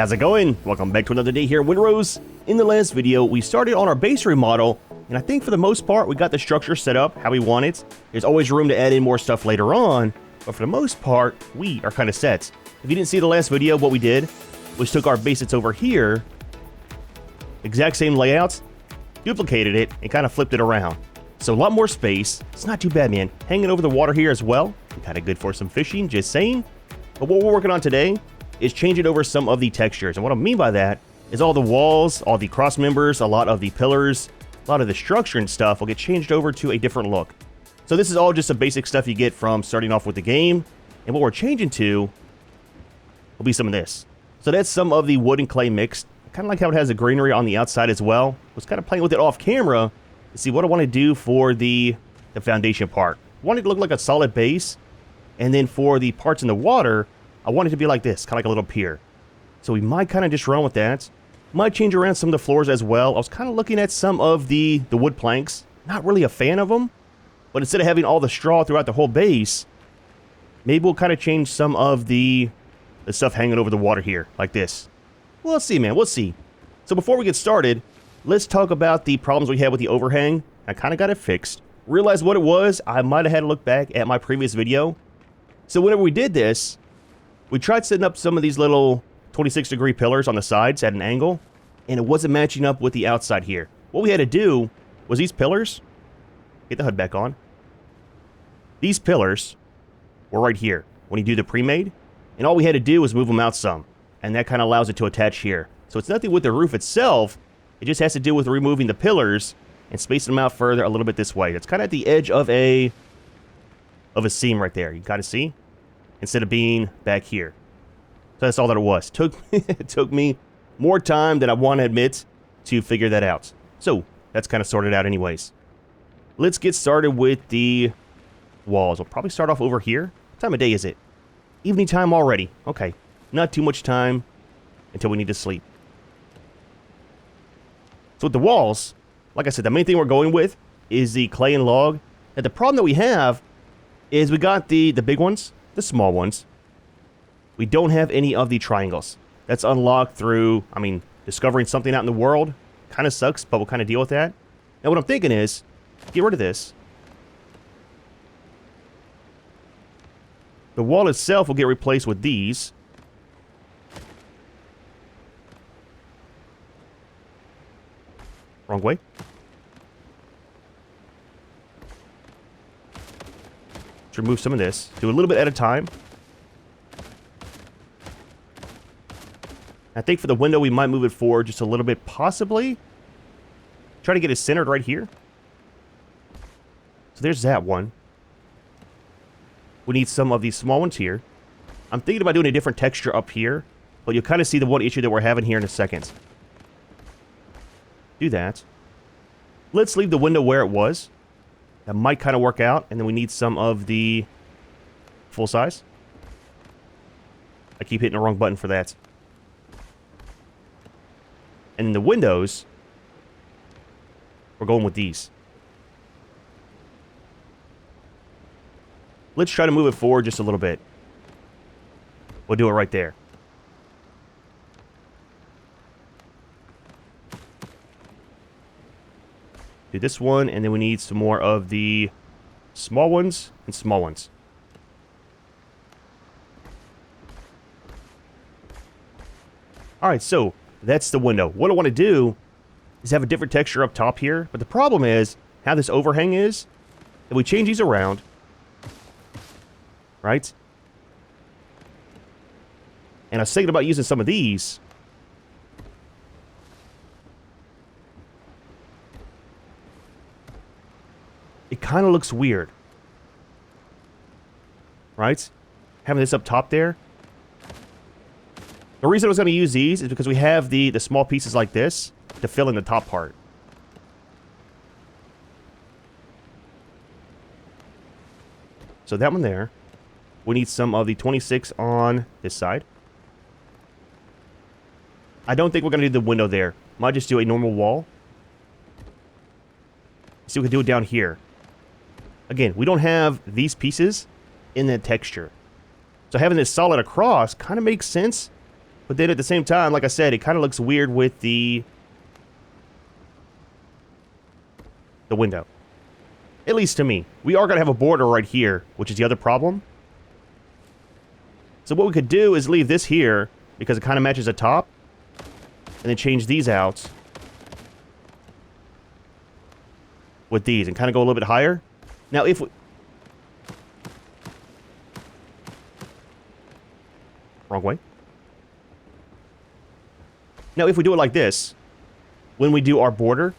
How's it going? Welcome back to another day here in Windrose. In the last video, we started on our base remodel, and I think for the most part, we got the structure set up how we want it. There's always room to add in more stuff later on, but for the most part, we are kind of set. If you didn't see the last video, what we did was took our base that's over here, exact same layouts, duplicated it, and kind of flipped it around. So a lot more space. It's not too bad, man. Hanging over the water here as well. Kind of good for some fishing, just saying. But what we're working on today is changing over some of the textures. And what I mean by that is all the walls, all the cross members, a lot of the pillars, a lot of the structure and stuff will get changed over to a different look. So this is all just some basic stuff you get from starting off with the game. And what we're changing to will be some of this. So that's some of the wood and clay mixed. Kind of like how it has the greenery on the outside as well. I was kind of playing with it off camera to see what I want to do for the foundation part. I want it to look like a solid base. And then for the parts in the water, I want it to be like this, kind of like a little pier. So we might kind of just run with that. Might change around some of the floors as well. I was kind of looking at some of the wood planks. Not really a fan of them. But instead of having all the straw throughout the whole base, maybe we'll kind of change some of the stuff hanging over the water here, like this. Well, let's see, man. We'll see. So before we get started, let's talk about the problems we had with the overhang. I kind of got it fixed. Realized what it was. I might have had to look back at my previous video. So whenever we did this, we tried setting up some of these little 26-degree pillars on the sides at an angle, and it wasn't matching up with the outside here. What we had to do was these pillars, get the HUD back on, these pillars were right here when you do the pre-made, and all we had to do was move them out some, and that kind of allows it to attach here. So it's nothing with the roof itself, it just has to do with removing the pillars and spacing them out further a little bit this way. It's kind of at the edge of a seam right there. You got to see? Instead of being back here. So that's all that it was. It took me more time than I want to admit to figure that out. So that's kind of sorted out anyways. Let's get started with the walls. We'll probably start off over here. What time of day is it? Evening time already. Okay. Not too much time until we need to sleep. So with the walls, like I said, the main thing we're going with is the clay and log. And the problem that we have is we got the big ones, the small ones. We don't have any of the triangles. That's unlocked through, discovering something out in the world. Kind of sucks, but we'll kind of deal with that. Now what I'm thinking is, get rid of this. The wall itself will get replaced with these. Wrong way. Let's remove some of this. Do a little bit at a time. I think for the window, we might move it forward just a little bit, possibly. Try to get it centered right here. So there's that one. We need some of these small ones here. I'm thinking about doing a different texture up here, but you'll kind of see the one issue that we're having here in a second. Do that. Let's leave the window where it was. That might kind of work out, and then we need some of the full size. I keep hitting the wrong button for that. And in the windows, we're going with these. Let's try to move it forward just a little bit. We'll do it right there. Do this one, and then we need some more of the small ones and small ones. Alright, so that's the window. What I want to do is have a different texture up top here, but the problem is how this overhang is. If we change these around, right? And I was thinking about using some of these. It kind of looks weird. Right? Having this up top there. The reason I was going to use these is because we have the small pieces like this to fill in the top part. So that one there. We need some of the 26 on this side. I don't think we're going to do the window there. Might just do a normal wall. See if we can do it down here. Again, we don't have these pieces in the texture. So having this solid across kind of makes sense But then at the same time, like I said, it kind of looks weird with the window. At least to me. We are going to have a border right here, which is the other problem. So what we could do is leave this here, because it kind of matches the top, and then change these out with these, and kind of go a little bit higher. Now, if we... Wrong way. Now, if we do it like this, when we do our border,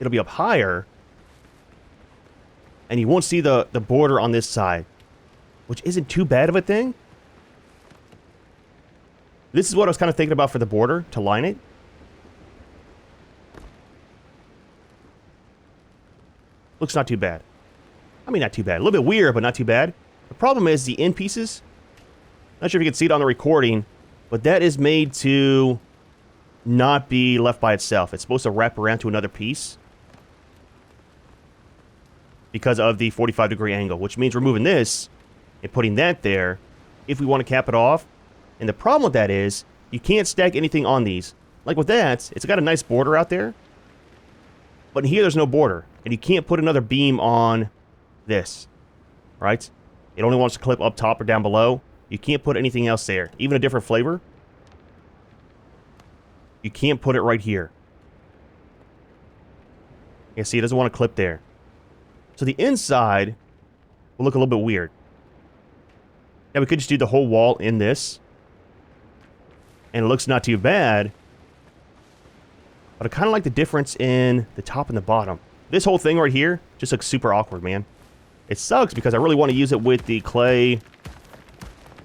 it'll be up higher, and you won't see the border on this side, which isn't too bad of a thing. This is what I was kind of thinking about for the border, to line it. Looks not too bad. I mean, not too bad. A little bit weird, but not too bad. The problem is the end pieces. Not sure if you can see it on the recording, but that is made to not be left by itself. It's supposed to wrap around to another piece because of the 45-degree angle, which means removing this and putting that there if we want to cap it off. And the problem with that is you can't stack anything on these. Like with that, it's got a nice border out there, but in here there's no border, and you can't put another beam on this, right? It only wants to clip up top or down below. You can't put anything else there, even a different flavor. You can't put it right here. Yeah, see, it doesn't want to clip there. So the inside will look a little bit weird. Now, we could just do the whole wall in this, and it looks not too bad. But I kind of like the difference in the top and the bottom. This whole thing right here just looks super awkward, man. It sucks because I really want to use it with the clay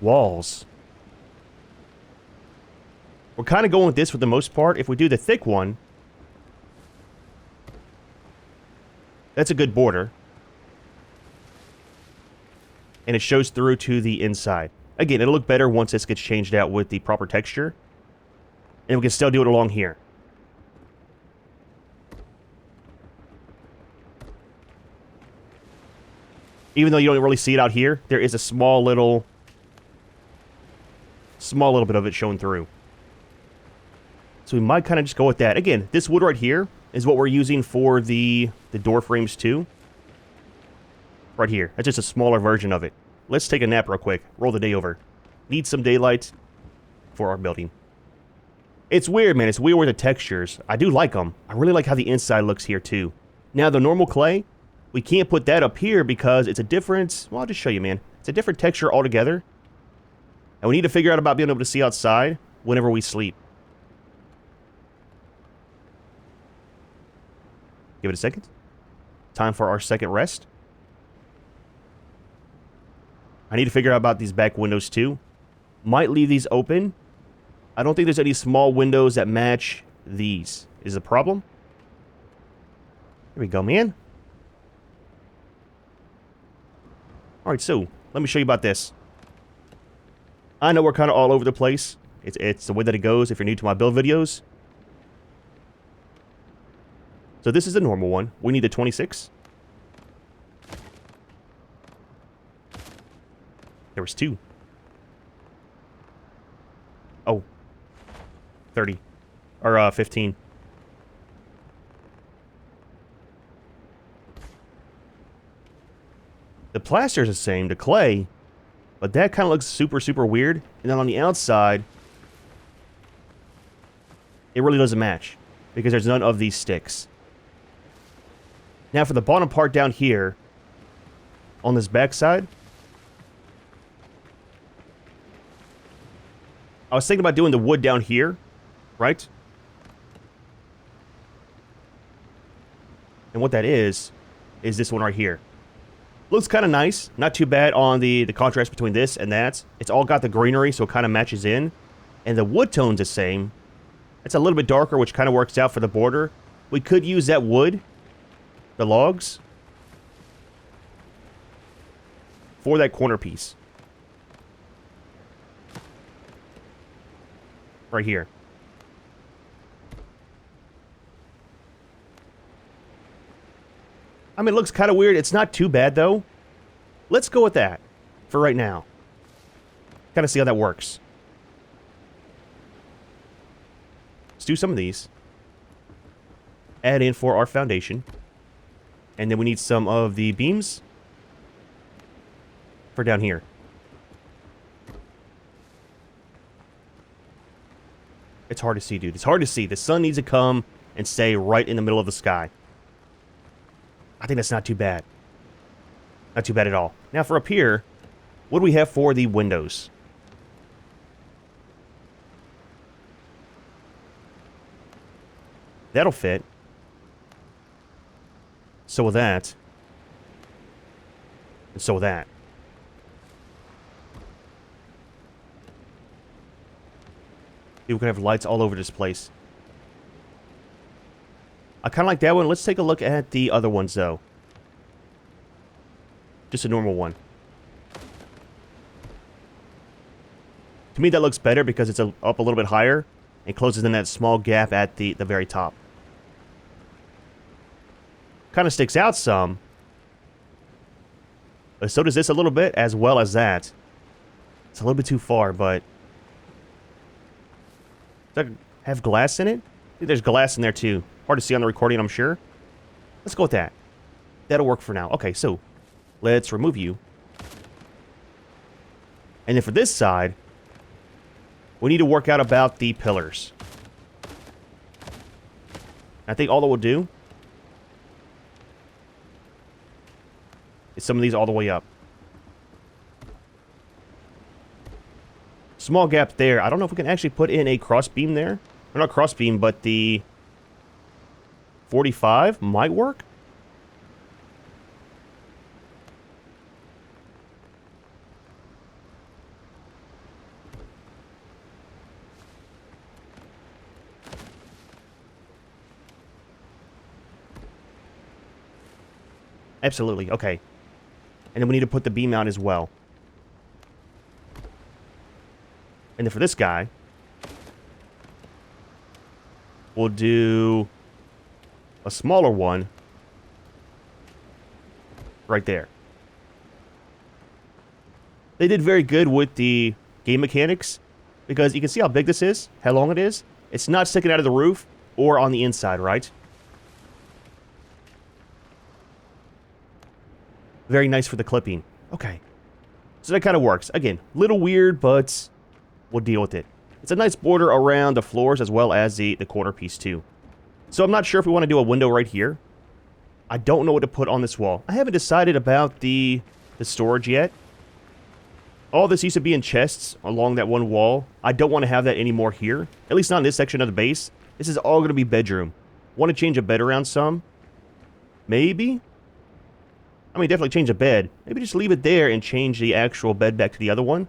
walls. We're kind of going with this for the most part. If we do the thick one, that's a good border. And it shows through to the inside. Again, it'll look better once this gets changed out with the proper texture. And we can still do it along here. Even though you don't really see it out here, there is a small little bit of it showing through. So we might kind of just go with that. Again, this wood right here is what we're using for the door frames too. Right here. That's just a smaller version of it. Let's take a nap real quick. Roll the day over. Need some daylight for our building. It's weird, man. It's weird with the textures. I do like them. I really like how the inside looks here too. Now, the normal clay, we can't put that up here because it's a different... Well, I'll just show you, man. It's a different texture altogether. And we need to figure out about being able to see outside whenever we sleep. Give it a second. Time for our second rest. I need to figure out about these back windows too. Might leave these open. I don't think there's any small windows that match these. Is a problem? Here we go, man. Alright, so let me show you about this. I know we're kind of all over the place. It's the way that it goes if you're new to my build videos. So this is the normal one. We need the 26. There was 2. Oh. 30. Or 15. The plaster is the same, the clay, but that kind of looks super, super weird. And then on the outside, it really doesn't match because there's none of these sticks. Now for the bottom part down here, on this back side, I was thinking about doing the wood down here, right? And what that is this one right here. Looks kind of nice. Not too bad on the contrast between this and that. It's all got the greenery, so it kind of matches in. And the wood tone's the same. It's a little bit darker, which kind of works out for the border. We could use that wood, the logs, for that corner piece. Right here. I mean, it looks kind of weird. It's not too bad, though. Let's go with that for right now. Kind of see how that works. Let's do some of these. Add in for our foundation. And then we need some of the beams for down here. It's hard to see, dude. It's hard to see. The sun needs to come and stay right in the middle of the sky. I think that's not too bad. Not too bad at all. Now for up here, what do we have for the windows? That'll fit. So will that. And so will that. Dude, we're gonna have lights all over this place. I kind of like that one. Let's take a look at the other ones, though. Just a normal one. To me, that looks better because it's up a little bit higher and closes in that small gap at the very top. Kind of sticks out some. But so does this a little bit, as well as that. It's a little bit too far, but... Does that have glass in it? I think there's glass in there, too. Hard to see on the recording, I'm sure. Let's go with that. That'll work for now. Okay, so let's remove you. And then for this side, we need to work out about the pillars. I think all that we'll do is some of these all the way up. Small gap there. I don't know if we can actually put in a cross beam there. Or not cross beam, but the 45 might work. Absolutely. Okay. And then we need to put the beam out as well. And then for this guy, we'll do a smaller one right there. They did very good with the game mechanics because you can see how big this is, how long it is. It's not sticking out of the roof or on the inside, right? Very nice for the clipping. Okay. So that kind of works. Again, little weird, but we'll deal with it. It's a nice border around the floors as well as the corner piece too. So I'm not sure if we want to do a window right here. I don't know what to put on this wall. I haven't decided about the storage yet. All this used to be in chests along that one wall. I don't want to have that anymore here. At least not in this section of the base. This is all going to be bedroom. Want to change a bed around some? Maybe? I mean, definitely change the bed. Maybe just leave it there and change the actual bed back to the other one.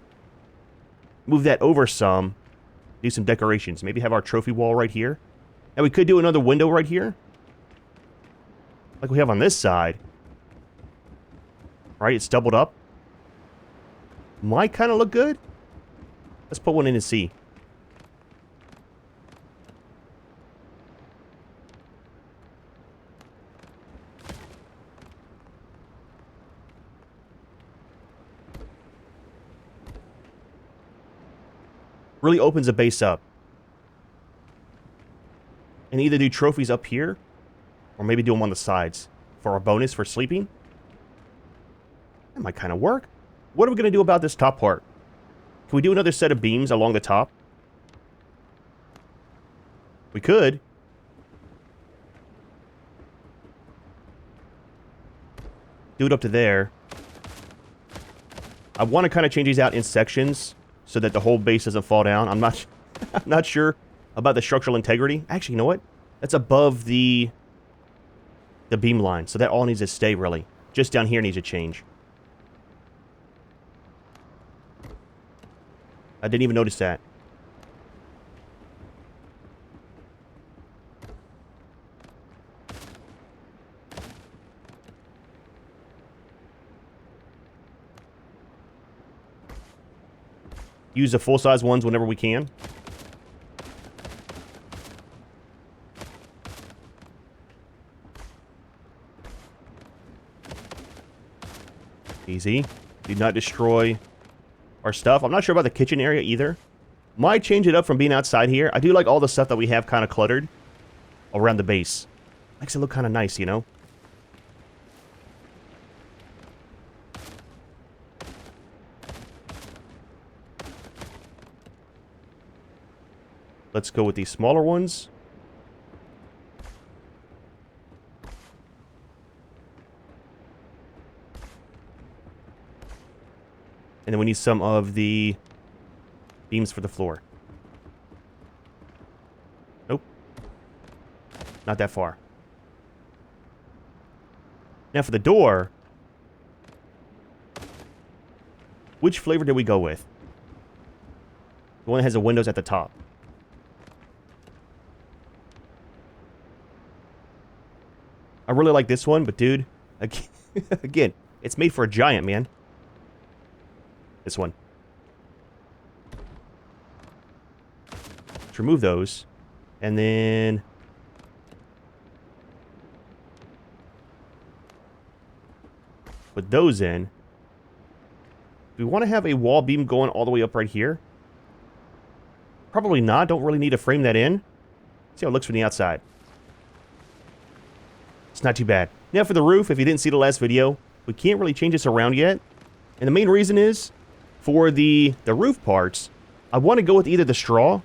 Move that over some. Do some decorations. Maybe have our trophy wall right here. And we could do another window right here. Like we have on this side. Right, it's doubled up. Might kind of look good. Let's put one in and see. Really opens the base up. And either do trophies up here, or maybe do them on the sides for our bonus for sleeping. That might kind of work. What are we going to do about this top part? Can we do another set of beams along the top? We could. Do it up to there. I want to kind of change these out in sections so that the whole base doesn't fall down. I'm not sure about the structural integrity. Actually, you know what? That's above the beam line, so that all needs to stay, really. Just down here needs to change. I didn't even notice that. Use the full-size ones whenever we can. Easy. Do not destroy our stuff. I'm not sure about the kitchen area either. Might change it up from being outside here. I do like all the stuff that we have kind of cluttered around the base. Makes it look kind of nice, you know? Let's go with these smaller ones. And then we need some of the beams for the floor. Nope. Not that far. Now for the door. Which flavor did we go with? The one that has the windows at the top. I really like this one, but dude, again, it's made for a giant, man. This one. Let's remove those. And then... put those in. Do we want to have a wall beam going all the way up right here? Probably not. Don't really need to frame that in. See how it looks from the outside. It's not too bad. Now for the roof, if you didn't see the last video, we can't really change this around yet. And the main reason is, for the roof parts, I want to go with either the straw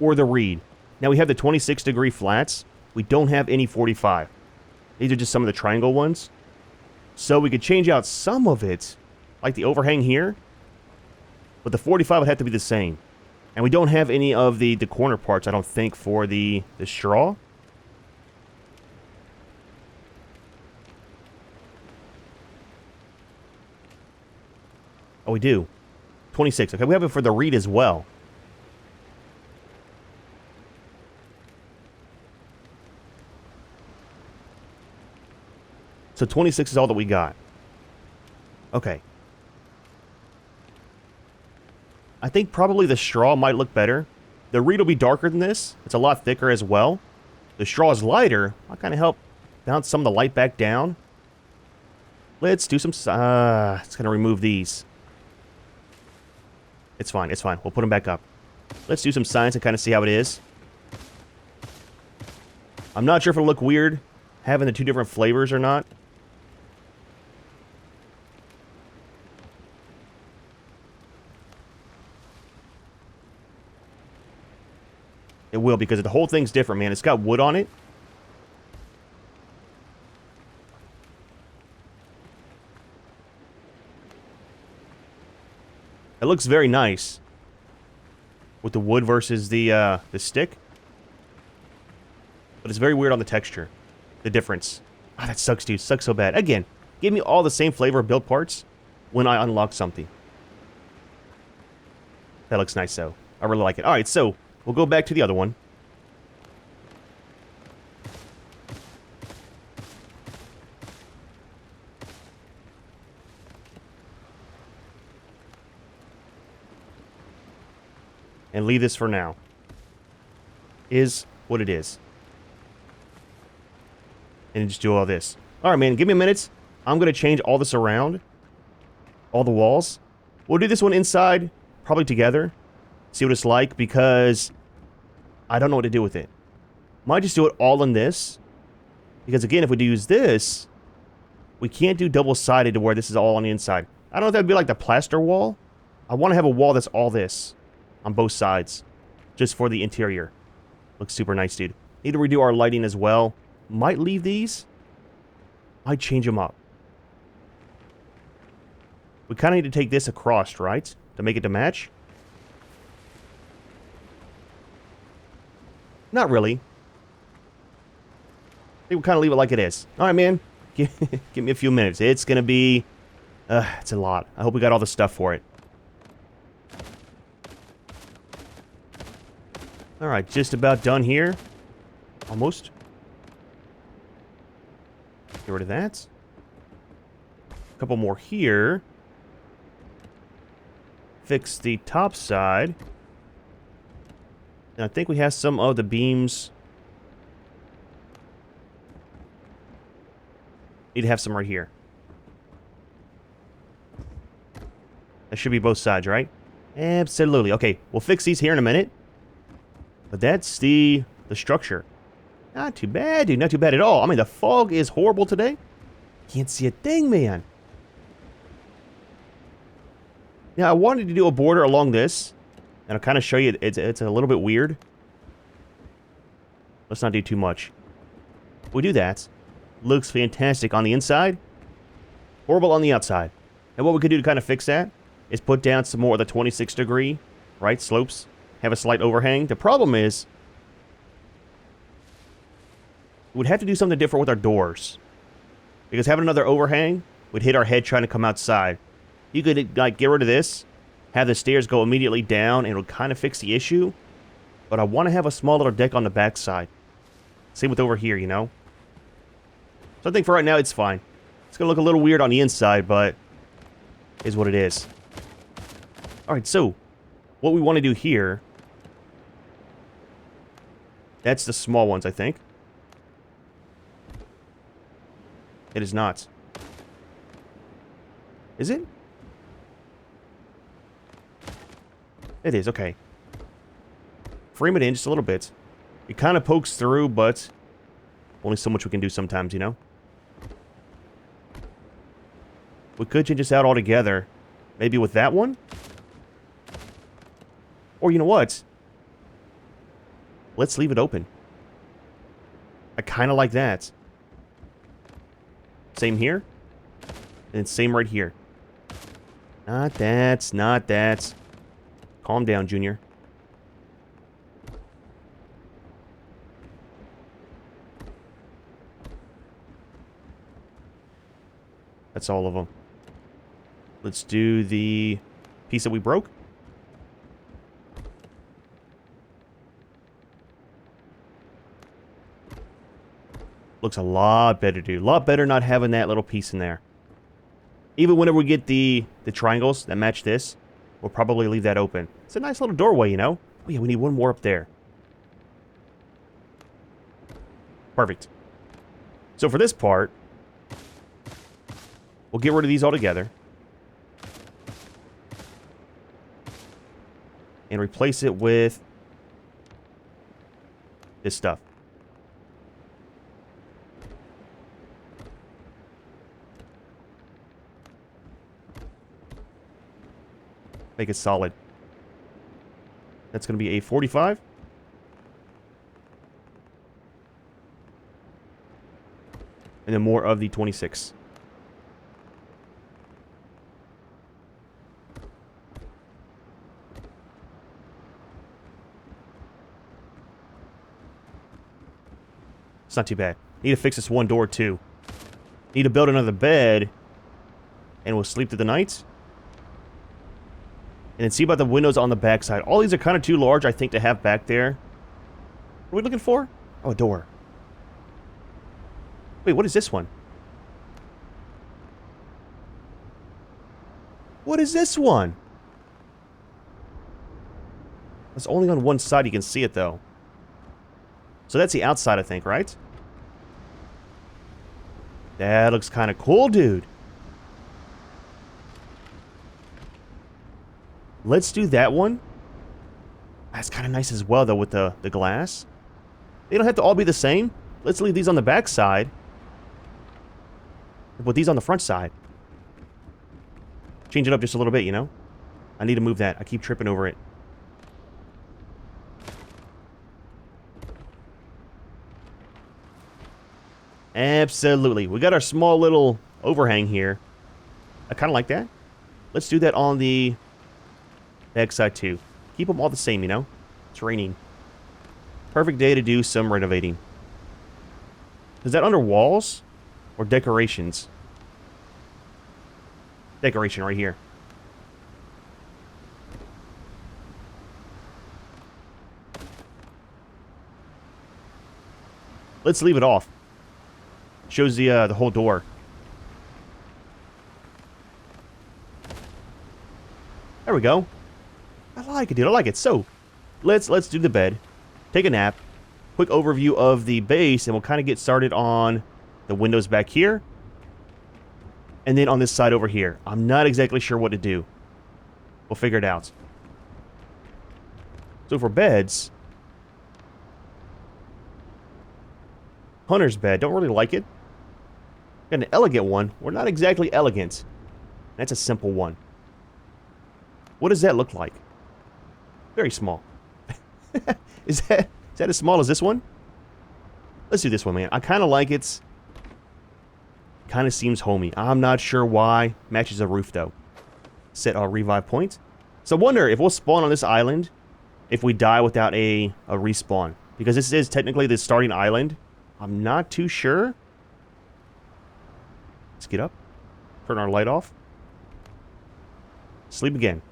or the reed. Now we have the 26-degree flats. We don't have any 45. These are just some of the triangle ones. So we could change out some of it, like the overhang here. But the 45 would have to be the same. And we don't have any of the corner parts, I don't think, for the straw. Oh, we do. 26. Okay, we have it for the reed as well. So 26 is all that we got. Okay. I think probably the straw might look better. The reed will be darker than this. It's a lot thicker as well. The straw is lighter. I'll kind of help bounce some of the light back down. Let's do some... it's going to remove these. It's fine, it's fine. We'll put them back up. Let's do some science and kind of see how it is. I'm not sure if it'll look weird having the two different flavors or not. It will, because the whole thing's different, man. It's got wood on it. It looks very nice with the wood versus the stick. But it's very weird on the texture. The difference. Ah, that sucks, dude. Sucks so bad. Again, give me all the same flavor build parts when I unlock something. That looks nice, though. I really like it. Alright, so we'll go back to the other one. And leave this for now. Is what it is. And just do all this. Alright, man. Give me a minute. I'm going to change all this around. All the walls. We'll do this one inside. Probably together. See what it's like. Because I don't know what to do with it. Might just do it all in this. Because again, if we do use this, we can't do double-sided to where this is all on the inside. I don't know if that would be like the plaster wall. I want to have a wall that's all this. On both sides. Just for the interior. Looks super nice, dude. Need to redo our lighting as well. Might leave these. Might change them up. We kind of need to take this across, right? To make it to match. Not really. I think we'll kind of leave it like it is. Alright, man. Give me a few minutes. It's going to be... it's a lot. I hope we got all the stuff for it. Alright, just about done here. Almost. Get rid of that. A couple more here. Fix the top side. And I think we have some of the beams. Need to have some right here. That should be both sides, right? Absolutely. Okay, we'll fix these here in a minute. But that's the structure. Not too bad, dude. Not too bad at all. I mean, the fog is horrible today. Can't see a thing, man. Now, I wanted to do a border along this. And I'll kind of show you, it's a little bit weird. Let's not do too much. We do that. Looks fantastic on the inside. Horrible on the outside. And what we could do to kind of fix that is put down some more of the 26-degree, right, slopes. Have a slight overhang. The problem is, we'd have to do something different with our doors. Because having another overhang would hit our head trying to come outside. You could, like, get rid of this, have the stairs go immediately down, and it'll kind of fix the issue. But I want to have a small little deck on the backside. Same with over here, you know? So I think for right now, it's fine. It's going to look a little weird on the inside, but is what it is. Alright, so what we want to do here, that's the small ones, I think. It is not. Is it? It is, okay. Frame it in just a little bit. It kind of pokes through, but only so much we can do sometimes, you know? We could change this out altogether. Maybe with that one? Or you know what? Let's leave it open. I kind of like that. Same here. And same right here. Not that, not that. Calm down, Junior. That's all of them. Let's do the piece that we broke. Looks a lot better, dude. A lot better not having that little piece in there. Even whenever we get the triangles that match this, we'll probably leave that open. It's a nice little doorway, you know? Oh yeah, we need one more up there. Perfect. So for this part, we'll get rid of these altogether. And replace it with this stuff. Make it solid. That's going to be a 45. And then more of the 26. It's not too bad. Need to fix this one door too. Need to build another bed. And we'll sleep through the night. And then see about the windows on the backside. All these are kind of too large, I think, to have back there. What are we looking for? Oh, a door. Wait, what is this one? What is this one? It's only on one side. You can see it, though. So that's the outside, I think, right? That looks kind of cool, dude. Let's do that one. That's kind of nice as well, though, with the glass. They don't have to all be the same. Let's leave these on the back side. Put these on the front side. Change it up just a little bit, you know? I need to move that. I keep tripping over it. Absolutely. We got our small little overhang here. I kind of like that. Let's do that on the backside too. Keep them all the same, you know? It's raining. Perfect day to do some renovating. Is that under walls or decorations? Decoration right here. Let's leave it off. Shows the whole door. There we go. I like it, dude. I like it. So, let's do the bed. Take a nap. Quick overview of the base, and we'll kind of get started on the windows back here. And then on this side over here. I'm not exactly sure what to do. We'll figure it out. So for beds, hunter's bed, don't really like it. Got an elegant one. We're not exactly elegant. That's a simple one. What does that look like? Very small. Is that as small as this one? Let's do this one, man. I kind of like it. Kind of seems homey. I'm not sure why. Matches a roof, though. Set our revive point. So I wonder if we'll spawn on this island if we die without a respawn. Because this is technically the starting island. I'm not too sure. Let's get up. Turn our light off. Sleep again.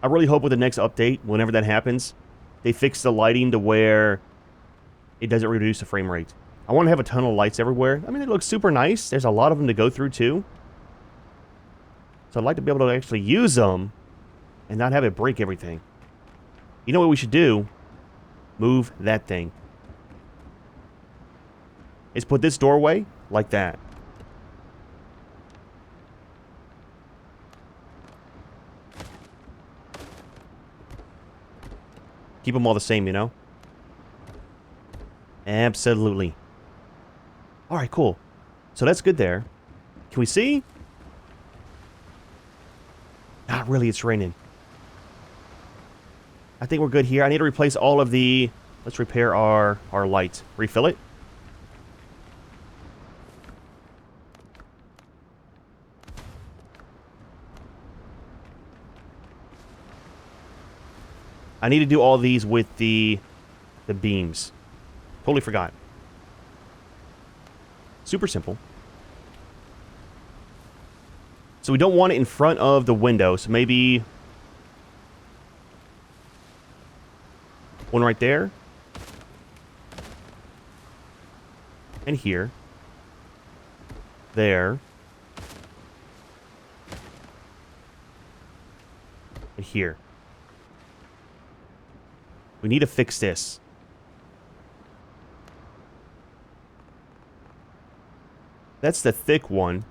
I really hope with the next update, whenever that happens, they fix the lighting to where it doesn't reduce the frame rate. I want to have a ton of lights everywhere. I mean, it looks super nice. There's a lot of them to go through, too. So I'd like to be able to actually use them and not have it break everything. You know what we should do? Move that thing. Is put this doorway like that. Keep them all the same, you know? Absolutely. Alright, cool. So that's good there. Can we see? Not really, it's raining. I think we're good here. I need to replace all of the... Let's repair our light. Refill it. I need to do all these with the beams. Totally forgot. Super simple. So we don't want it in front of the window, so maybe one right there. And here. There. And here. We need to fix this. That's the thick one.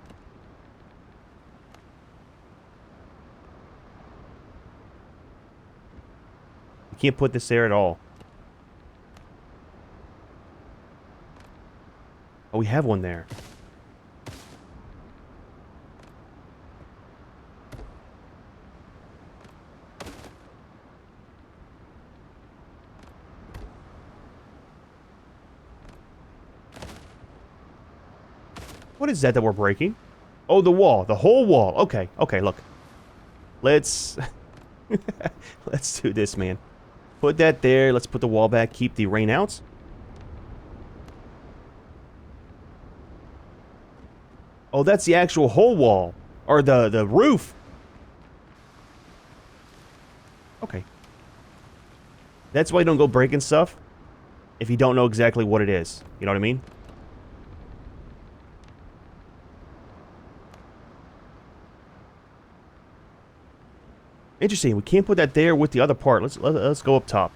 We can't put this there at all. Oh, we have one there. What is that we're breaking? Oh, the wall. The whole wall. Okay. Okay, look. Let's... Let's do this, man. Put that there. Let's put the wall back. Keep the rain out. Oh, that's the actual whole wall. Or the roof. Okay. That's why you don't go breaking stuff. If you don't know exactly what it is. You know what I mean? Interesting. We can't put that there with the other part. Let's go up top.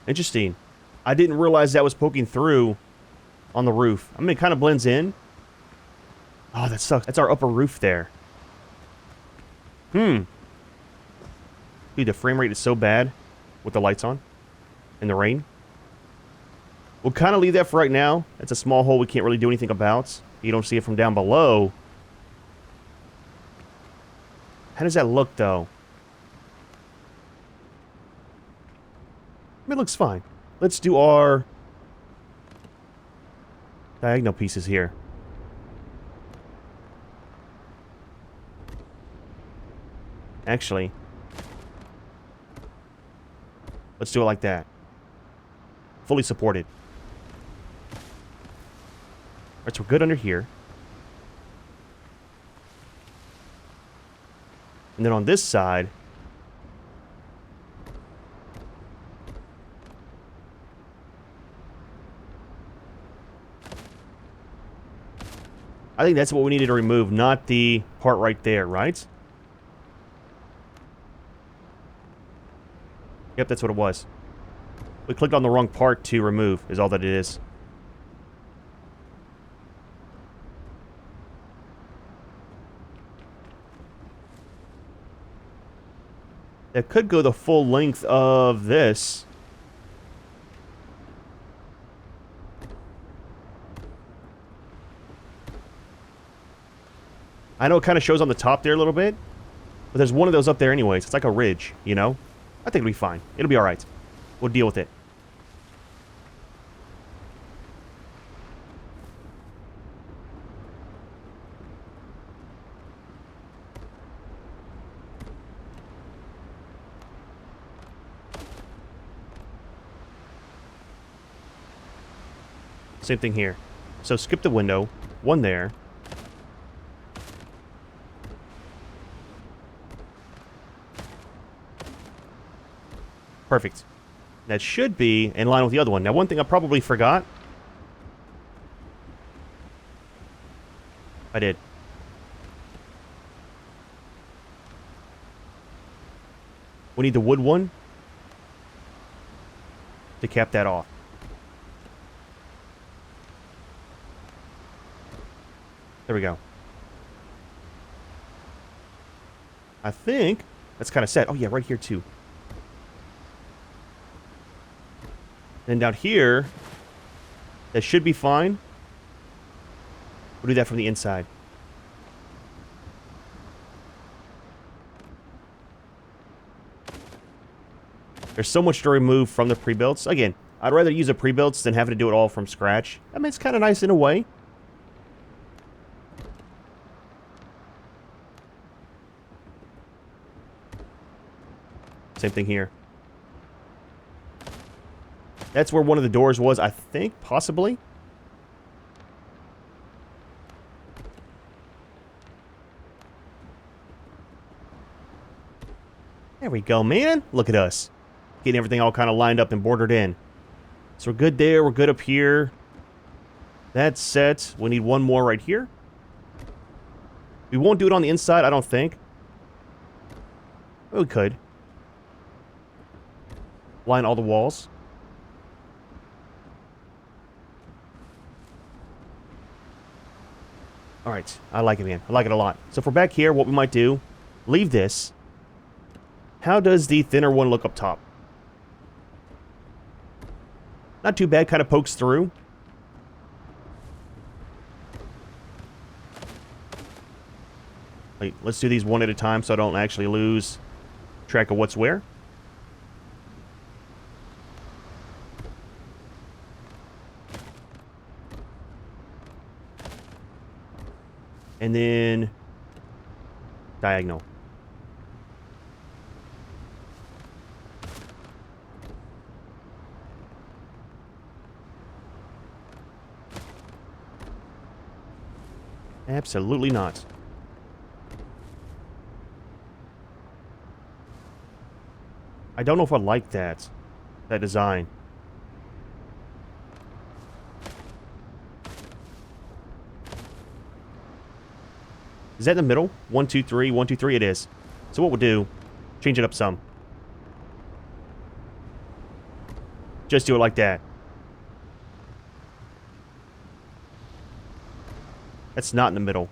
Interesting. I didn't realize that was poking through on the roof. I mean, it kind of blends in. Oh, that sucks. That's our upper roof there. Dude, the frame rate is so bad with the lights on in the rain. We'll kind of leave that for right now. It's a small hole we can't really do anything about. You don't see it from down below. How does that look, though? It looks fine. Let's do our diagonal pieces here. Actually, let's do it like that. Fully supported. Alright, so we're good under here. And then on this side, I think that's what we needed to remove, not the part right there, right? Yep, that's what it was. We clicked on the wrong part to remove, is all that it is. That could go the full length of this. I know it kind of shows on the top there a little bit, but there's one of those up there anyways. It's like a ridge, you know? I think it'll be fine. It'll be alright. We'll deal with it. Same thing here. So skip the window. One there. Perfect. That should be in line with the other one. Now, one thing I probably forgot. I did. We need the wood one to cap that off. There we go. I think that's kind of set. Oh, yeah, right here, too. And down here, that should be fine. We'll do that from the inside. There's so much to remove from the pre-builts. Again, I'd rather use a pre-builts than having to do it all from scratch. I mean, it's kind of nice in a way. Same thing here. That's where one of the doors was, I think, possibly. There we go, man. Look at us. Getting everything all kind of lined up and bordered in. So we're good there. We're good up here. That's set. We need one more right here. We won't do it on the inside, I don't think. We could. Line all the walls. Alright, I like it, man. I like it a lot. So if we're back here, what we might do, leave this. How does the thinner one look up top? Not too bad, kind of pokes through. Wait, let's do these one at a time so I don't actually lose track of what's where. And then diagonal. Absolutely not. I don't know if I like that design. Is that in the middle? 1, 2, 3, 1, 2, 3, it is. So what we'll do, change it up some. Just do it like that. That's not in the middle.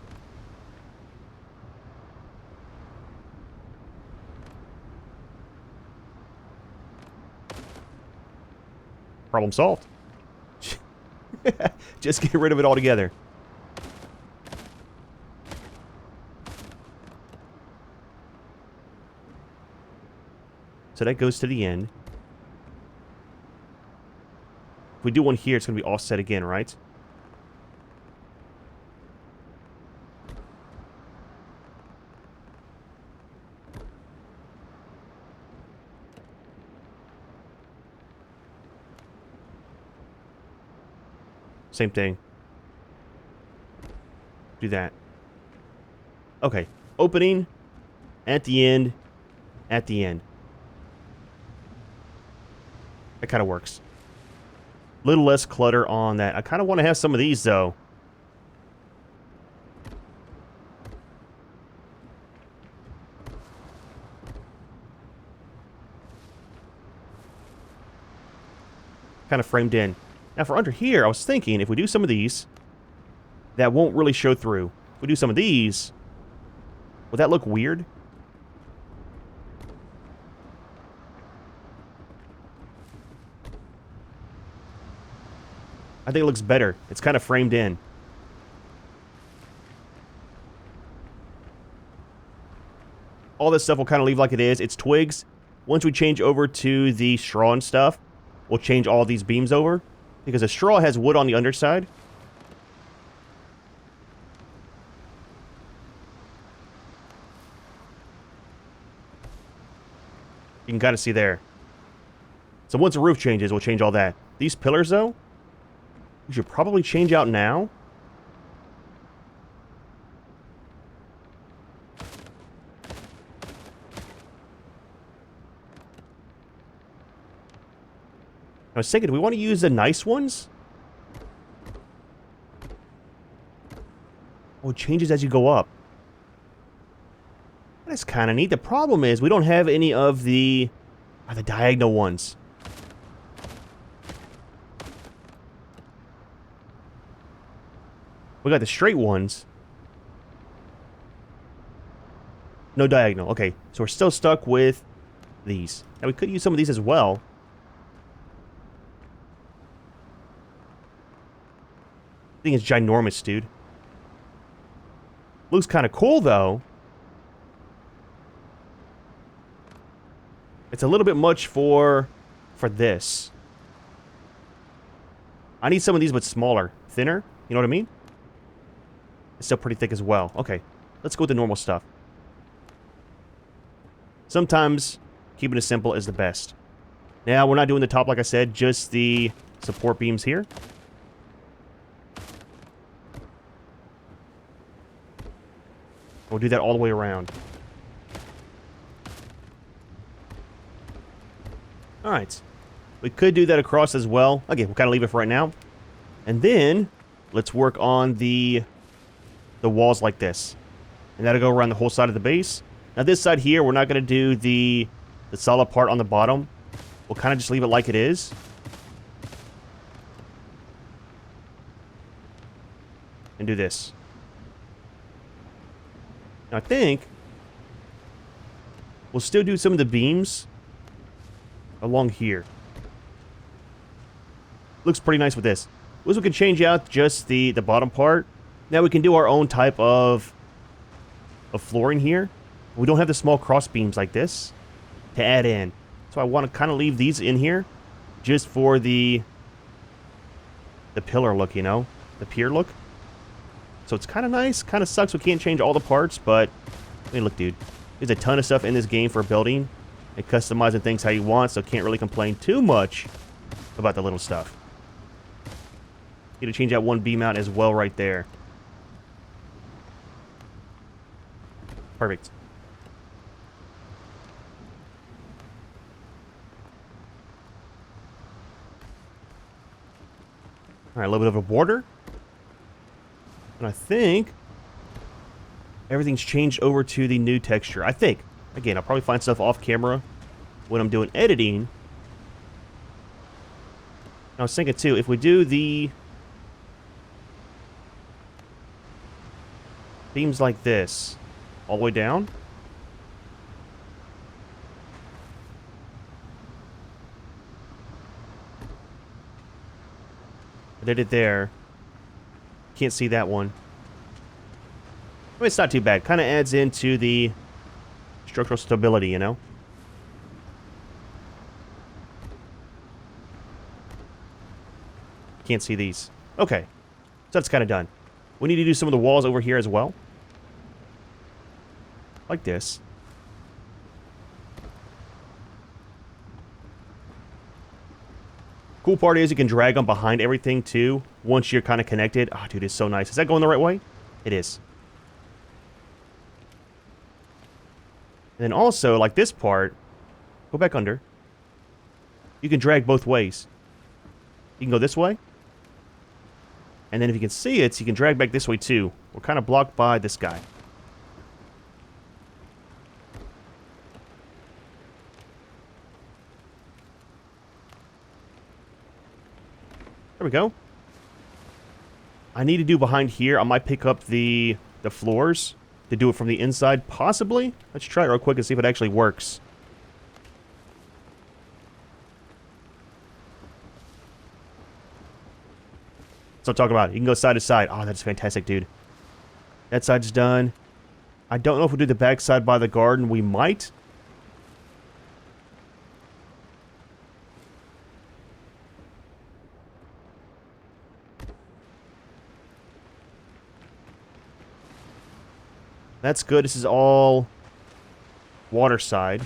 Problem solved. Just get rid of it altogether. So that goes to the end. If we do one here, it's going to be offset again, right? Same thing. Do that. Okay. Opening. At the end. At the end. That kind of works. A little less clutter on that. I kind of want to have some of these, though. kind of framed in. Now for under here, I was thinking if we do some of these, that won't really show through. If we do some of these, would that look weird? I think it looks better. It's kind of framed in. All this stuff will kind of leave like it is. It's twigs. Once we change over to the straw and stuff, we'll change all these beams over. Because the straw has wood on the underside. You can kind of see there. So once the roof changes, we'll change all that. These pillars, though, we should probably change out now. I was thinking, do we want to use the nice ones? Oh, it changes as you go up. That's kind of neat. The problem is we don't have any of the diagonal ones. We got the straight ones. No diagonal. Okay, so we're still stuck with these. Now we could use some of these as well. Thing is ginormous, dude. Looks kind of cool, though. It's a little bit much for this. I need some of these, but smaller. Thinner? You know what I mean? It's still pretty thick as well. Okay, let's go with the normal stuff. Sometimes keeping it simple is the best. Now, we're not doing the top, like I said, just the support beams here. We'll do that all the way around. Alright. We could do that across as well. Again, we'll kind of leave it for right now. And then, let's work on the walls like this. And that'll go around the whole side of the base. Now this side here, we're not going to do the solid part on the bottom. We'll kind of just leave it like it is. And do this. Now I think we'll still do some of the beams along here. Looks pretty nice with this. We can change out just the bottom part. Now we can do our own type of flooring here. We don't have the small cross beams like this to add in. So I want to kind of leave these in here just for the pillar look, you know? The pier look. So it's kind of nice. Kind of sucks we can't change all the parts, but I mean, look, dude. There's a ton of stuff in this game for building and customizing things how you want, so can't really complain too much about the little stuff. Need to change out one beam out as well right there. Perfect. Alright, a little bit of a border. And I think everything's changed over to the new texture. I think. Again, I'll probably find stuff off camera when I'm doing editing. I was thinking, too, if we do the beams like this, all the way down. I did it there. Can't see that one. I mean, it's not too bad. Kind of adds into the structural stability, you know? Can't see these. Okay. So that's kind of done. We need to do some of the walls over here as well. Like this. Cool part is you can drag them behind everything too, once you're kind of connected. Oh, dude, it's so nice. Is that going the right way? It is. And then also, like this part, go back under. You can drag both ways. You can go this way. And then if you can see it, you can drag back this way too. We're kind of blocked by this guy. There we go. I need to do behind here. I might pick up the floors to do it from the inside, possibly. Let's try it real quick and see if it actually works. So talk about it. You can go side to side. Oh, that's fantastic, dude. That side's done. I don't know if we'll do the back side by the garden. We might. That's good. This is all water side.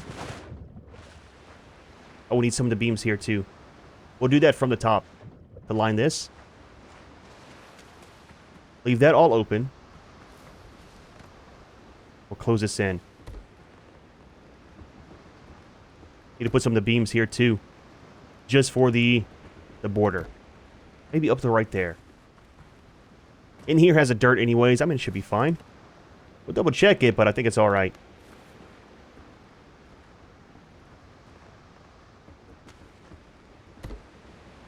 Oh, we need some of the beams here, too. We'll do that from the top. To line this. Leave that all open. We'll close this in. Need to put some of the beams here, too. Just for the border. Maybe up to right there. In here has a dirt anyways. I mean, it should be fine. We'll double check it, but I think it's alright.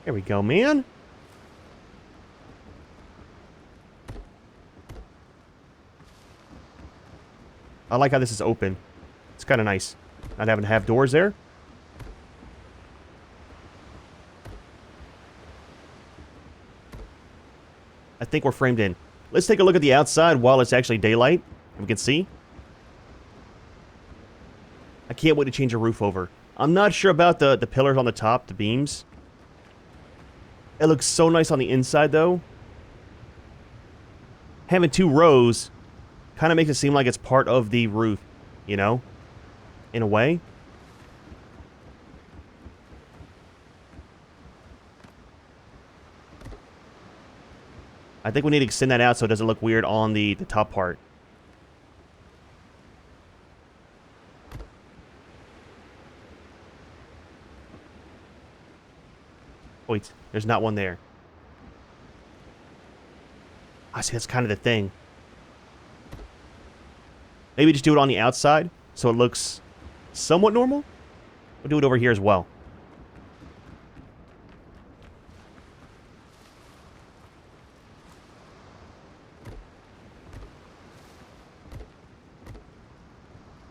There we go, man. I like how this is open. It's kind of nice. Not having to have doors there. I think we're framed in. Let's take a look at the outside while it's actually daylight. We can see. I can't wait to change the roof over. I'm not sure about the pillars on the top, the beams. It looks so nice on the inside, though. Having 2 rows kind of makes it seem like it's part of the roof, you know? In a way. I think we need to extend that out so it doesn't look weird on the top part. Wait, there's not one there. I see, that's kind of the thing. Maybe just do it on the outside so it looks somewhat normal. We'll do it over here as well.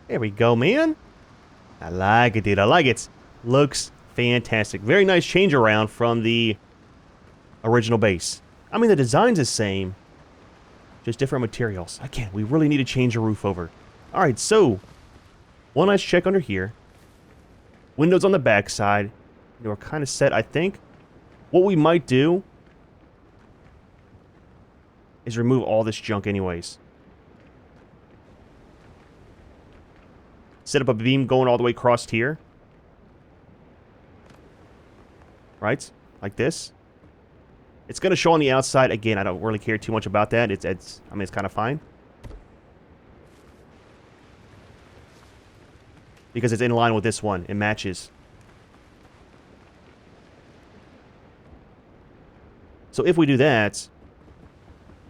There we go, man. I like it, dude. I like it. Looks fantastic. Very nice change around from the original base. I mean, the design's the same. Just different materials. Again, we really need to change the roof over. Alright, so one last check under here. Windows on the back side. We're kind of set, I think. What we might do is remove all this junk anyways. Set up a beam going all the way across here. Right? Like this. It's going to show on the outside. Again, I don't really care too much about that. I mean, it's kind of fine. Because it's in line with this one. It matches. So if we do that,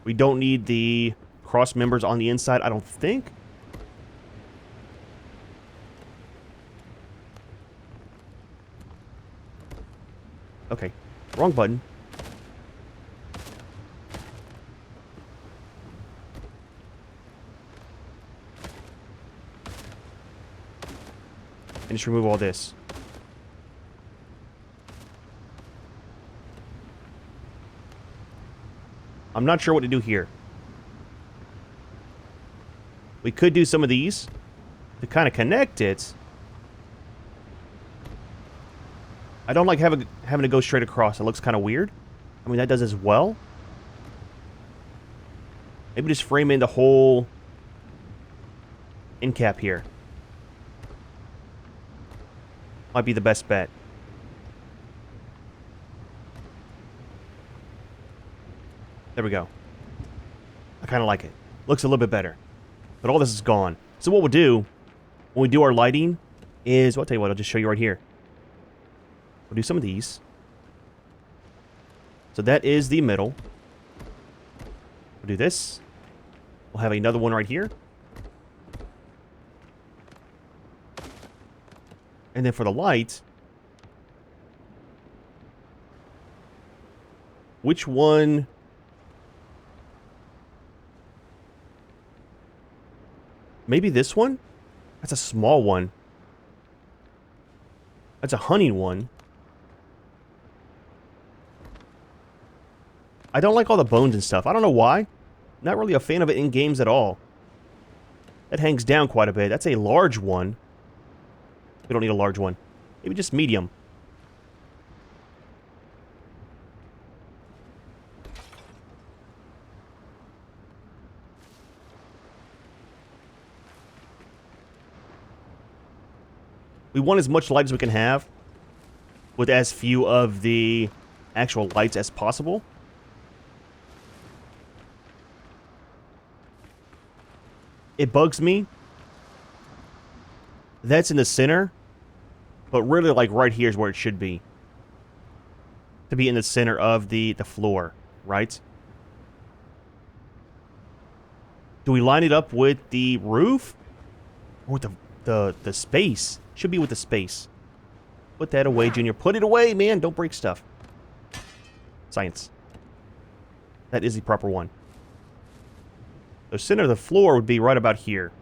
we don't need the cross members on the inside, I don't think. Okay, wrong button. And just remove all this. I'm not sure what to do here. We could do some of these to kind of connect it. I don't like having to go straight across. It looks kind of weird. I mean, that does as well. Maybe just frame in the whole end cap here. Might be the best bet. There we go. I kind of like it. Looks a little bit better. But all this is gone. So what we'll do when we do our lighting is, well, I'll tell you what, I'll just show you right here. We'll do some of these. So that is the middle. We'll do this. We'll have another one right here. And then for the light, Which one? Maybe this one? That's a small one. That's a hunting one. I don't like all the bones and stuff. I don't know why. Not really a fan of it in games at all. That hangs down quite a bit. That's a large one. We don't need a large one. Maybe just medium. We want as much light as we can have, with as few of the actual lights as possible. It bugs me. That's in the center, but really, like, right here is where it should be. To be in the center of the floor, right? Do we line it up with the roof? Or with the space? Should be with the space. Put that away, Junior. Put it away, man. Don't break stuff. Science. That is the proper one. The center of the floor would be right about here.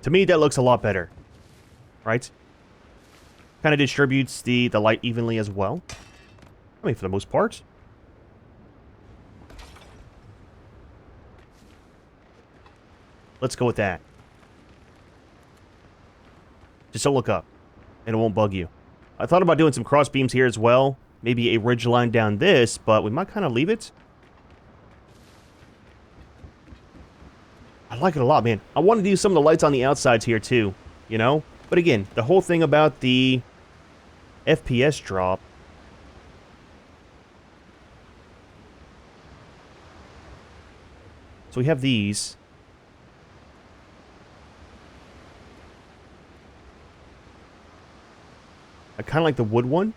To me, that looks a lot better. Right? Kind of distributes the light evenly as well. I mean, for the most part. Let's go with that. Just don't look up, and it won't bug you. I thought about doing some cross beams here as well. Maybe a ridge line down this, but we might kind of leave it. I like it a lot, man. I want to do some of the lights on the outsides here too, you know? But again, the whole thing about the FPS drop. So we have these. I kind of like the wood one.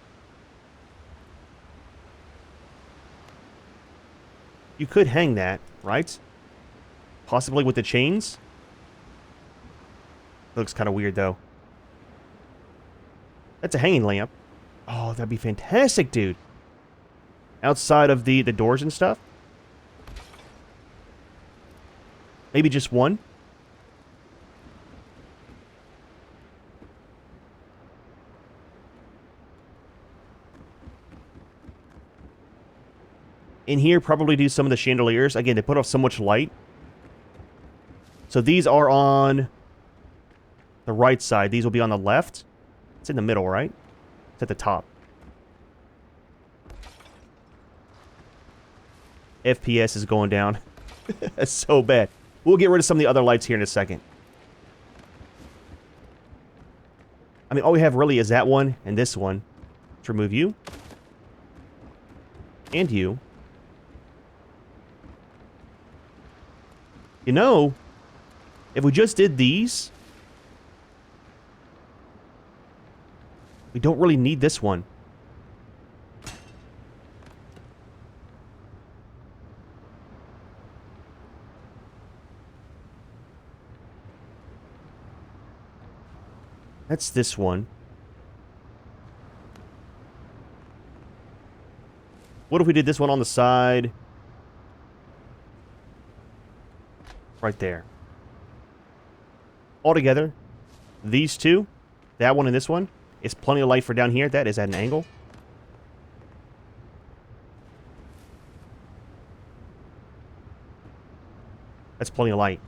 You could hang that, right? Possibly with the chains. Looks kind of weird, though. That's a hanging lamp. Oh, that'd be fantastic, dude. Outside of the doors and stuff. Maybe just one. In here, probably do some of the chandeliers. Again, they put off so much light. So these are on the right side. These will be on the left. It's in the middle, right? It's at the top. FPS is going down. That's so bad. We'll get rid of some of the other lights here in a second. I mean, all we have really is that one and this one. Let's remove you. And you. You know, if we just did these, we don't really need this one. That's this one. What if we did this one on the side? Right there. Altogether, these two, that one and this one, is plenty of light for down here. That is at an angle. That's plenty of light.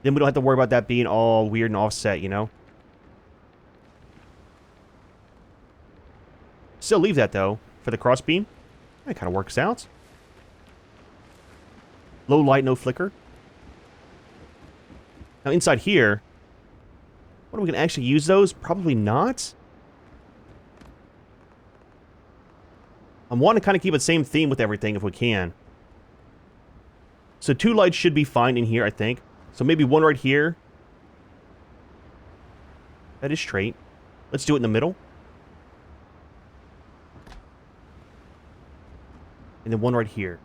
Then we don't have to worry about that being all weird and offset, you know? Still leave that, though, for the crossbeam. That kind of works out. Low light, no flicker. Now, inside here, what are we going to actually use those? Probably not. I want to kind of keep the same theme with everything if we can. So 2 lights should be fine in here, I think. So maybe one right here. That is straight. Let's do it in the middle. And then one right here.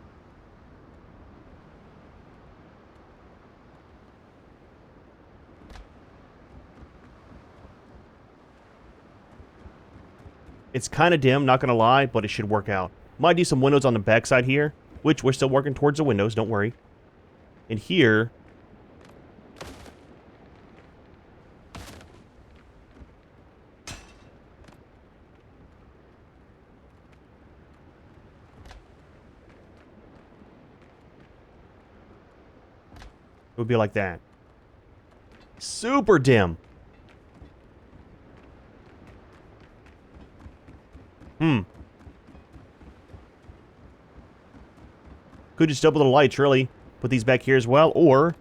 It's kind of dim, not going to lie, but it should work out. Might do some windows on the backside here, which we're still working towards the windows, don't worry. And here... it would be like that. Super dim. Could just double the lights, really. Put these back here as well, or...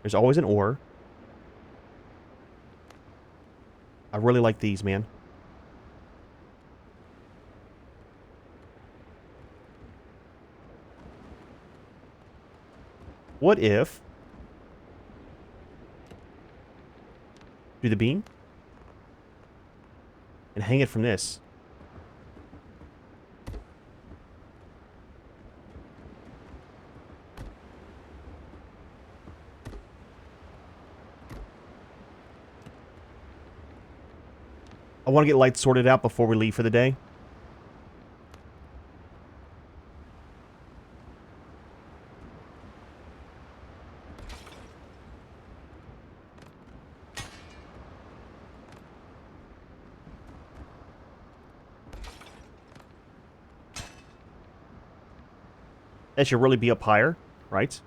there's always an or. I really like these, man. What if... do the beam? And hang it from this. I want to get lights sorted out before we leave for the day. That should really be up higher, right?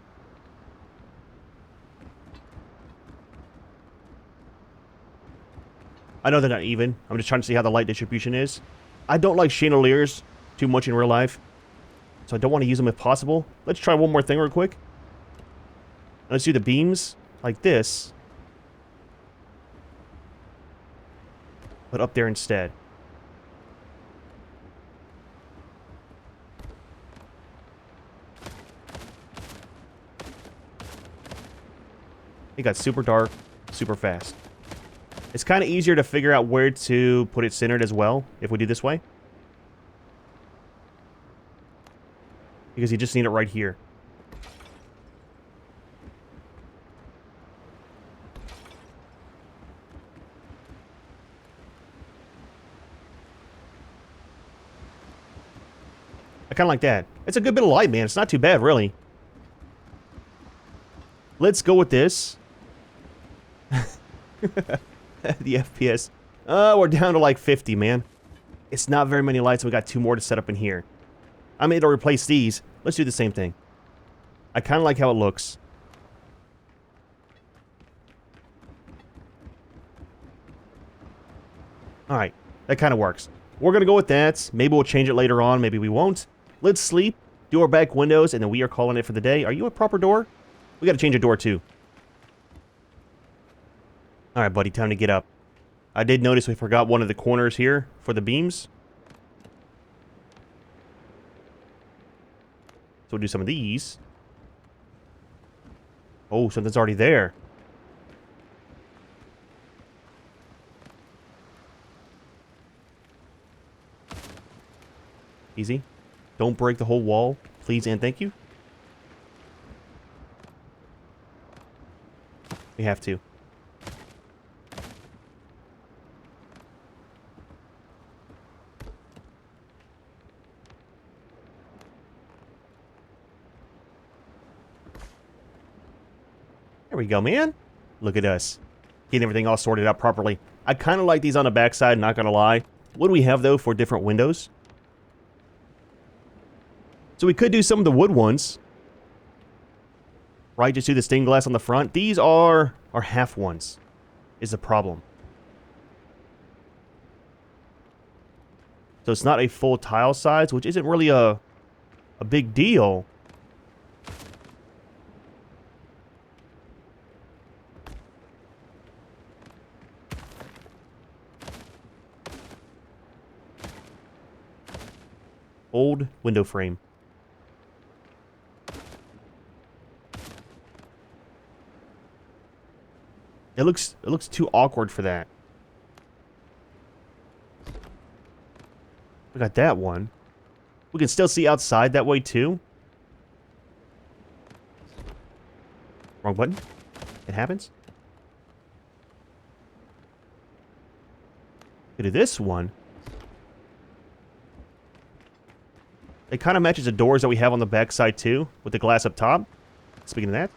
I know they're not even. I'm just trying to see how the light distribution is. I don't like chandeliers too much in real life, so I don't want to use them if possible. Let's try one more thing real quick. Let's do the beams like this, but up there instead. It got super dark, super fast. It's kind of easier to figure out where to put it centered as well, if we do this way. Because you just need it right here. I kind of like that. It's a good bit of light, man. It's not too bad, really. Let's go with this. The FPS. We're down to like 50, man. It's not very many lights. We got 2 more to set up in here. I mean, to replace these. Let's do the same thing. I kind of like how it looks. Alright, that kind of works. We're going to go with that. Maybe we'll change it later on. Maybe we won't. Let's sleep, do our back windows, and then we are calling it for the day. Are you a proper door? We got to change a door, too. Alright, buddy, time to get up. I did notice we forgot one of the corners here for the beams. So we'll do some of these. Oh, something's already there. Easy. Don't break the whole wall, please and thank you. We have to. There we go, man. Look at us. Getting everything all sorted out properly. I kind of like these on the backside, not gonna lie. What do we have, though, for different windows? So we could do some of the wood ones. Right, just do the stained glass on the front. These are half ones, is the problem. So it's not a full tile size, which isn't really a big deal. Old window frame. It looks too awkward for that. We got that one. We can still see outside that way too. Wrong button. It happens. Go to this one. It kind of matches the doors that we have on the back side too, with the glass up top. Speaking of that.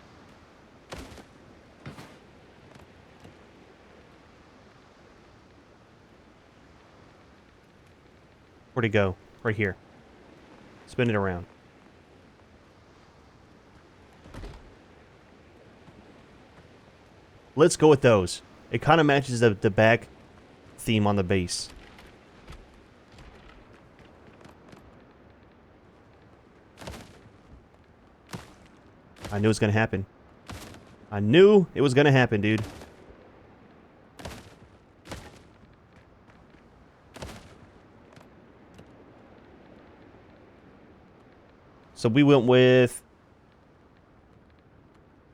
Where'd it go? Right here. Spin it around. Let's go with those. It kind of matches the back theme on the base. I knew it was going to happen. I knew it was going to happen, dude. So we went with...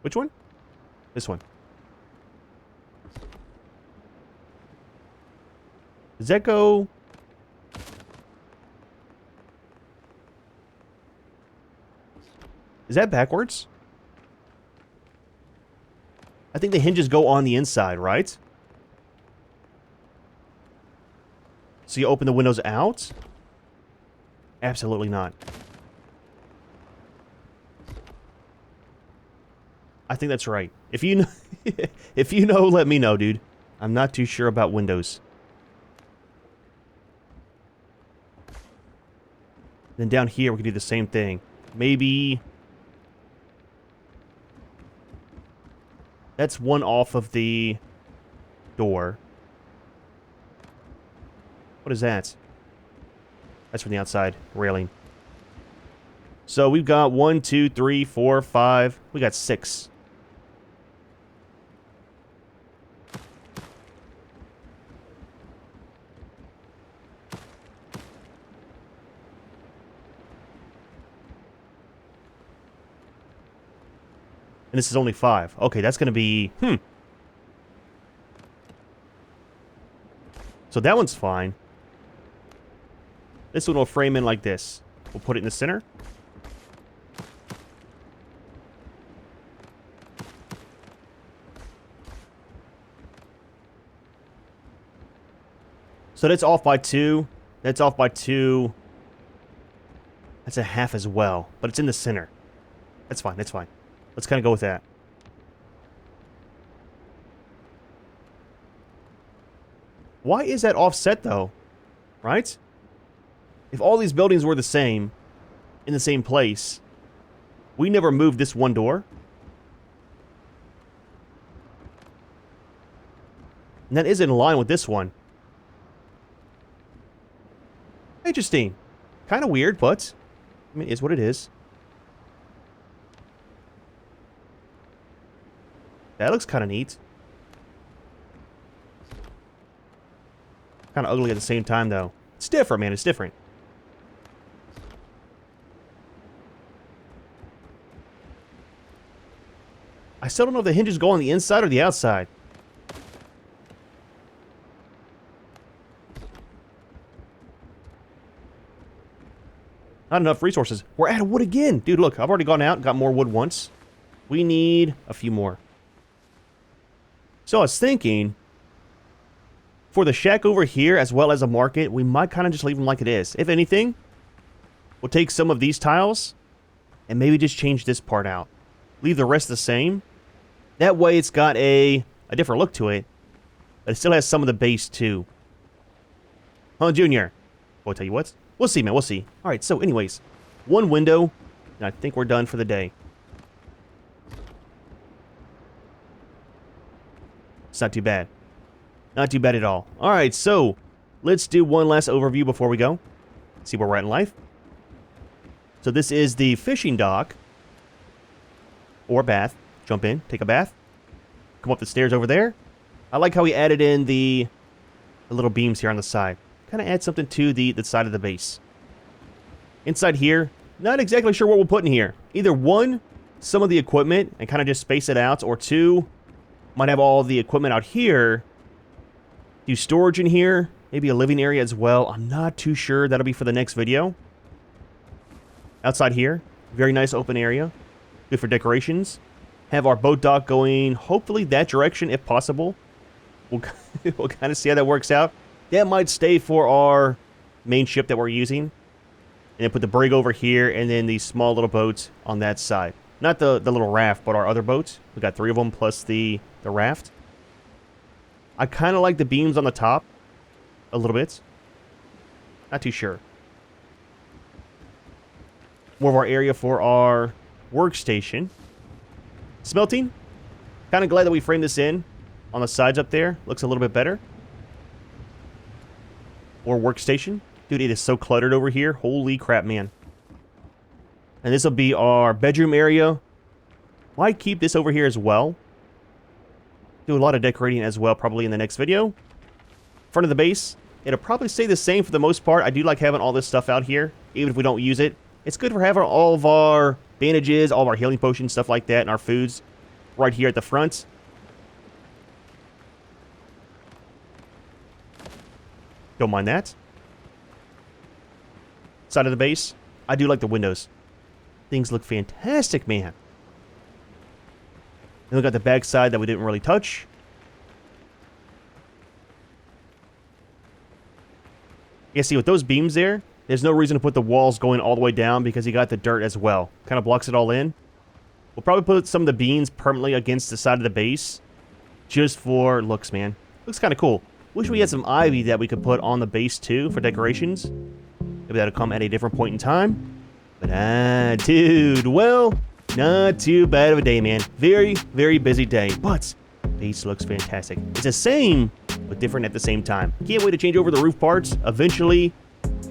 Which one? This one. Does that go... Is that backwards? I think the hinges go on the inside, right? So you open the windows out? Absolutely not. I think that's right. If you know, if you know, let me know, dude. I'm not too sure about windows. Then down here, we can do the same thing. Maybe... That's one off of the door. What is that? That's from the outside railing. So we've got 1, 2, 3, 4, 5. We got 6. And this is only 5. Okay, that's going to be... So that one's fine. This one will frame in like this. We'll put it in the center. So that's off by 2. That's off by 2. That's a half as well. But it's in the center. That's fine, that's fine. Let's kind of go with that. Why is that offset, though? Right? If all these buildings were the same, in the same place, we never moved this one door. And that is in line with this one. Interesting. Kind of weird, but... I mean, it is what it is. That looks kind of neat. Kind of ugly at the same time, though. It's different, man. It's different. I still don't know if the hinges go on the inside or the outside. Not enough resources. We're out of wood again. Dude, look. I've already gone out and got more wood once. We need a few more. So I was thinking, for the shack over here, as well as a market, we might kind of just leave them like it is. If anything, we'll take some of these tiles and maybe just change this part out. Leave the rest the same. That way it's got a different look to it, but it still has some of the base too. Huh, Junior? Well, I'll tell you what. We'll see, man. We'll see. All right, so anyways, one window, and I think we're done for the day. It's not too bad. Not too bad at all. Alright, so let's do one last overview before we go. See where we're at in life. So this is the fishing dock. Or bath. Jump in, take a bath. Come up the stairs over there. I like how we added in the little beams here on the side. Kind of add something to the side of the base. Inside here, not exactly sure what we'll put in here. Either one, some of the equipment and kind of just space it out, or two, might have all the equipment out here. Do storage in here. Maybe a living area as well. I'm not too sure. That'll be for the next video. Outside here. Very nice open area. Good for decorations. Have our boat dock going, hopefully, that direction if possible. We'll kind of see how that works out. That might stay for our main ship that we're using. And then put the brig over here, and then these small little boats on that side. Not the little raft, but our other boats. We got 3 of them plus the raft. I kind of like the beams on the top a little bit. Not too sure. More of our area for our workstation. Smelting. Kind of glad that we framed this in on the sides up there. Looks a little bit better. More workstation. Dude, it is so cluttered over here. Holy crap, man. And this will be our bedroom area. Might keep this over here as well. Do a lot of decorating as well, probably in the next video. Front of the base. It'll probably stay the same for the most part. I do like having all this stuff out here, even if we don't use it. It's good for having all of our bandages, all of our healing potions, stuff like that, and our foods right here at the front. Don't mind that. Side of the base. I do like the windows. Things look fantastic, man. Then we got the back side that we didn't really touch. Yeah, see, with those beams there, there's no reason to put the walls going all the way down because you got the dirt as well. Kind of blocks it all in. We'll probably put some of the beams permanently against the side of the base. Just for looks, man. Looks kind of cool. Wish we had some ivy that we could put on the base too for decorations. Maybe that'll come at a different point in time. But dude, well, not too bad of a day, man. Very, very busy day. But base looks fantastic. It's the same, but different at the same time. Can't wait to change over the roof parts. Eventually,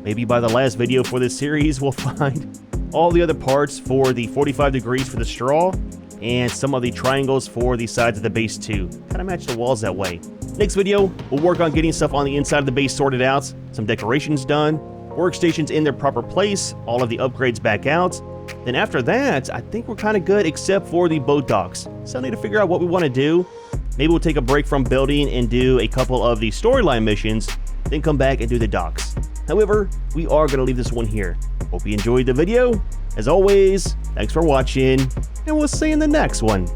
maybe by the last video for this series, we'll find all the other parts for the 45 degrees for the straw and some of the triangles for the sides of the base too. Kind of match the walls that way. Next video, we'll work on getting stuff on the inside of the base sorted out, some decorations done, workstations in their proper place, all of the upgrades back out. Then after that, I think we're kind of good except for the boat docks. So I need to figure out what we want to do. Maybe we'll take a break from building and do a couple of the storyline missions, then come back and do the docks. However, we are going to leave this one here. Hope you enjoyed the video. As always, thanks for watching, and we'll see you in the next one.